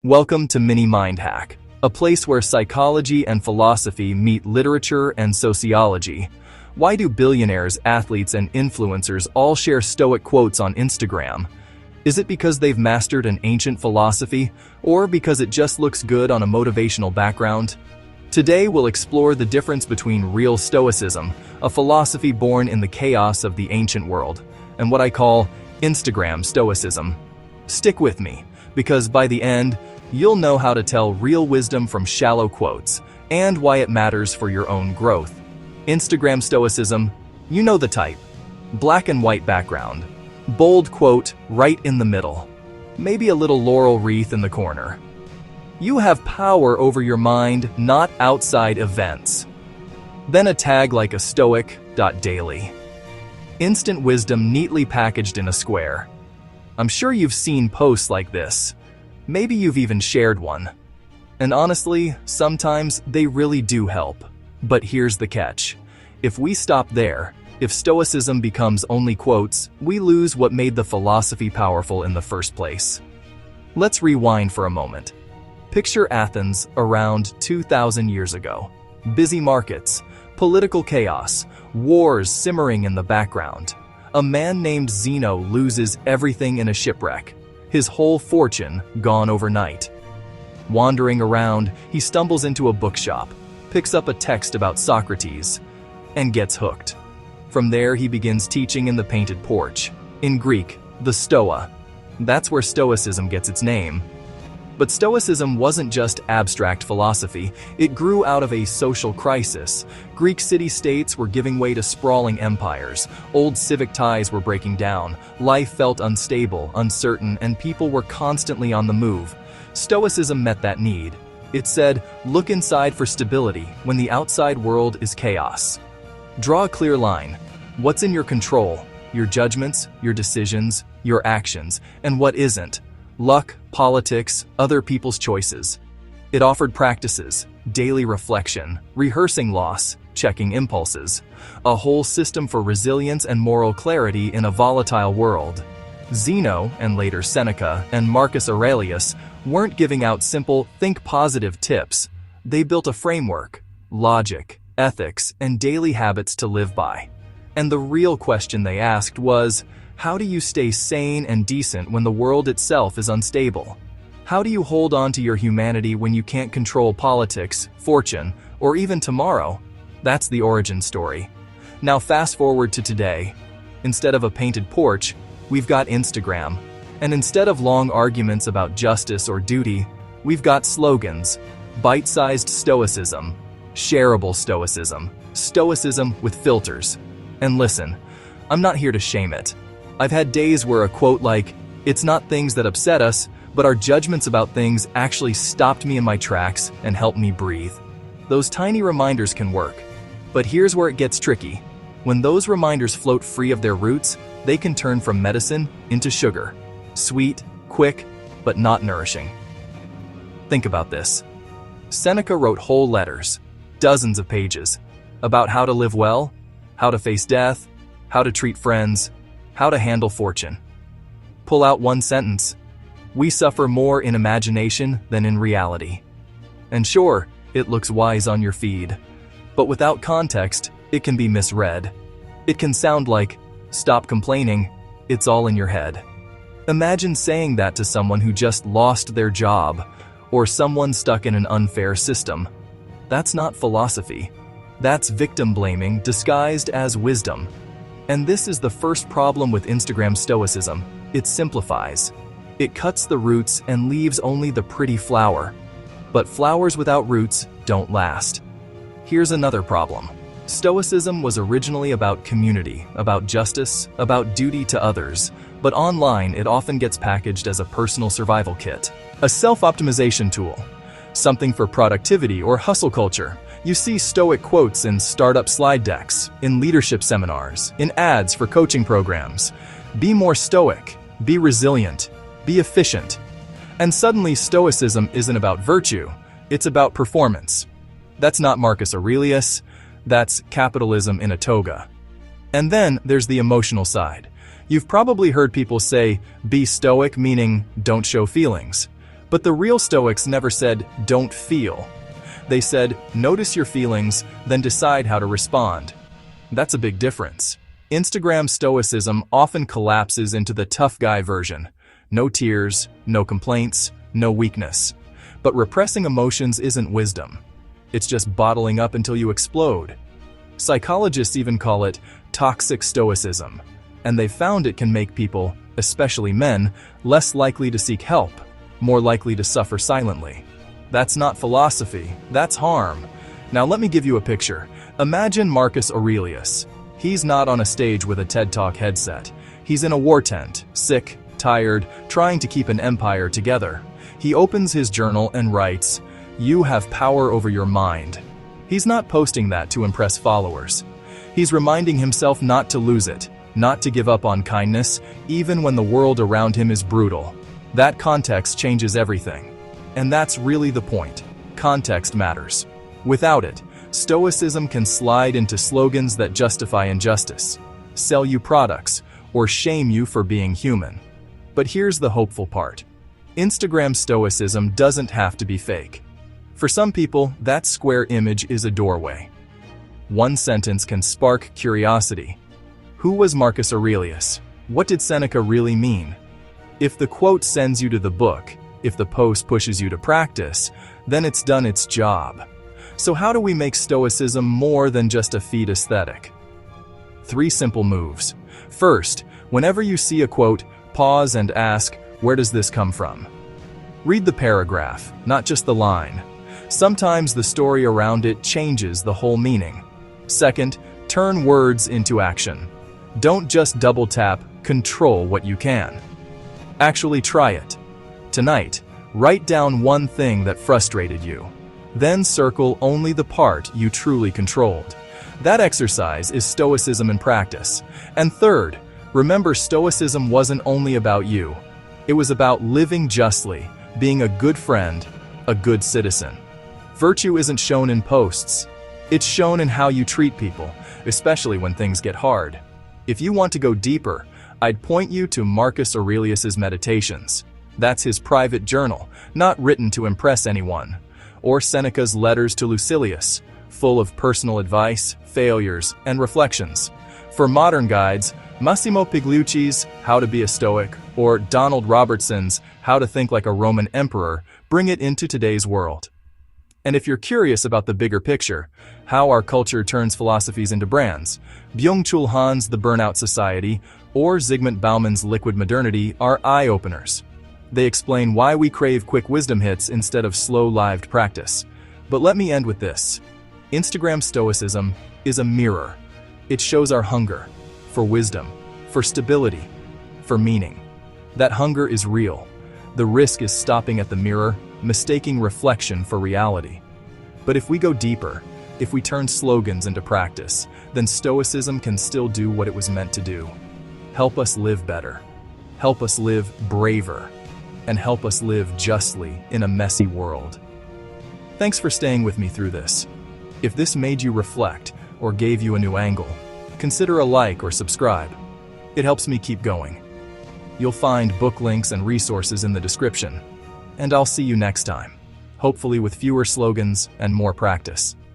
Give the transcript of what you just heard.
Welcome to Mini Mind Hack, a place where psychology and philosophy meet literature and sociology. Why do billionaires, athletes, and influencers all share Stoic quotes on Instagram? Is it because they've mastered an ancient philosophy, or because it just looks good on a motivational background? Today we'll explore the difference between real Stoicism, a philosophy born in the chaos of the ancient world, and what I call Instagram Stoicism. Stick with me, because by the end, you'll know how to tell real wisdom from shallow quotes, and why it matters for your own growth. Instagram Stoicism, you know the type. Black and white background. Bold quote right in the middle. Maybe a little laurel wreath in the corner. You have power over your mind, not outside events. Then a tag like a stoic.daily. Instant wisdom neatly packaged in a square. I'm sure you've seen posts like this. Maybe you've even shared one. And honestly, sometimes they really do help. But here's the catch. If we stop there, if Stoicism becomes only quotes, we lose what made the philosophy powerful in the first place. Let's rewind for a moment. Picture Athens around 2,000 years ago. Busy markets, political chaos, wars simmering in the background. A man named Zeno loses everything in a shipwreck. His whole fortune gone overnight. Wandering around, he stumbles into a bookshop, picks up a text about Socrates, and gets hooked. From there, he begins teaching in the painted porch. In Greek, the Stoa. That's where Stoicism gets its name. But Stoicism wasn't just abstract philosophy, it grew out of a social crisis. Greek city-states were giving way to sprawling empires, old civic ties were breaking down, life felt unstable, uncertain, and people were constantly on the move. Stoicism met that need. It said, look inside for stability when the outside world is chaos. Draw a clear line. What's in your control? Your judgments, your decisions, your actions, and what isn't? Luck, politics, other people's choices. It offered practices, daily reflection, rehearsing loss, checking impulses, a whole system for resilience and moral clarity in a volatile world. Zeno, and later Seneca, and Marcus Aurelius weren't giving out simple, think positive tips. They built a framework, logic, ethics, and daily habits to live by. And the real question they asked was, how do you stay sane and decent when the world itself is unstable? How do you hold on to your humanity when you can't control politics, fortune, or even tomorrow? That's the origin story. Now fast forward to today. Instead of a painted porch, we've got Instagram. And instead of long arguments about justice or duty, we've got slogans, bite-sized stoicism, shareable stoicism, stoicism with filters. And listen, I'm not here to shame it. I've had days where a quote like, it's not things that upset us, but our judgments about things actually stopped me in my tracks and helped me breathe. Those tiny reminders can work. But here's where it gets tricky. When those reminders float free of their roots, they can turn from medicine into sugar. Sweet, quick, but not nourishing. Think about this. Seneca wrote whole letters, dozens of pages, about how to live well, how to face death, how to treat friends, how to handle fortune. Pull out one sentence. We suffer more in imagination than in reality. And sure, it looks wise on your feed. But without context, it can be misread. It can sound like, stop complaining, it's all in your head. Imagine saying that to someone who just lost their job, or someone stuck in an unfair system. That's not philosophy. That's victim blaming disguised as wisdom. And this is the first problem with Instagram Stoicism. It simplifies. It cuts the roots and leaves only the pretty flower. But flowers without roots don't last. Here's another problem. Stoicism was originally about community, about justice, about duty to others. But online, it often gets packaged as a personal survival kit, a self-optimization tool, something for productivity or hustle culture. You see Stoic quotes in startup slide decks, in leadership seminars, in ads for coaching programs. Be more stoic, be resilient, be efficient. And suddenly Stoicism isn't about virtue, it's about performance. That's not Marcus Aurelius, that's capitalism in a toga. And then there's the emotional side. You've probably heard people say, be stoic, meaning don't show feelings. But the real Stoics never said, "Don't feel." They said, "Notice your feelings, then decide how to respond." That's a big difference. Instagram Stoicism often collapses into the tough guy version. No tears, no complaints, no weakness. But repressing emotions isn't wisdom. It's just bottling up until you explode. Psychologists even call it toxic stoicism, and they've found it can make people, especially men, less likely to seek help, more likely to suffer silently. That's not philosophy, that's harm. Now let me give you a picture. Imagine Marcus Aurelius. He's not on a stage with a TED Talk headset. He's in a war tent, sick, tired, trying to keep an empire together. He opens his journal and writes, "You have power over your mind." He's not posting that to impress followers. He's reminding himself not to lose it, not to give up on kindness, even when the world around him is brutal. That context changes everything. And that's really the point. Context matters. Without it, Stoicism can slide into slogans that justify injustice, sell you products, or shame you for being human. But here's the hopeful part. Instagram Stoicism doesn't have to be fake. For some people, that square image is a doorway. One sentence can spark curiosity. Who was Marcus Aurelius? What did Seneca really mean? If the quote sends you to the book, if the post pushes you to practice, then it's done its job. So how do we make Stoicism more than just a feed aesthetic? 3 simple moves. First, whenever you see a quote, pause and ask, where does this come from? Read the paragraph, not just the line. Sometimes the story around it changes the whole meaning. Second, turn words into action. Don't just double tap, control what you can. Actually try it. Tonight, write down one thing that frustrated you. Then circle only the part you truly controlled. That exercise is Stoicism in practice. And third, remember Stoicism wasn't only about you. It was about living justly, being a good friend, a good citizen. Virtue isn't shown in posts. It's shown in how you treat people, especially when things get hard. If you want to go deeper, I'd point you to Marcus Aurelius's Meditations. That's his private journal, not written to impress anyone. Or Seneca's letters to Lucilius, full of personal advice, failures, and reflections. For modern guides, Massimo Pigliucci's How to Be a Stoic or Donald Robertson's How to Think Like a Roman Emperor bring it into today's world. And if you're curious about the bigger picture, how our culture turns philosophies into brands, Byung-Chul Han's The Burnout Society or Zygmunt Bauman's Liquid Modernity are eye-openers. They explain why we crave quick wisdom hits instead of slow-lived practice. But let me end with this. Instagram Stoicism is a mirror. It shows our hunger for wisdom, for stability, for meaning. That hunger is real. The risk is stopping at the mirror, mistaking reflection for reality. But if we go deeper, if we turn slogans into practice, then Stoicism can still do what it was meant to do. Help us live better. Help us live braver. And help us live justly in a messy world. Thanks for staying with me through this. If this made you reflect or gave you a new angle, consider a like or subscribe. It helps me keep going. You'll find book links and resources in the description. And I'll see you next time, hopefully with fewer slogans and more practice.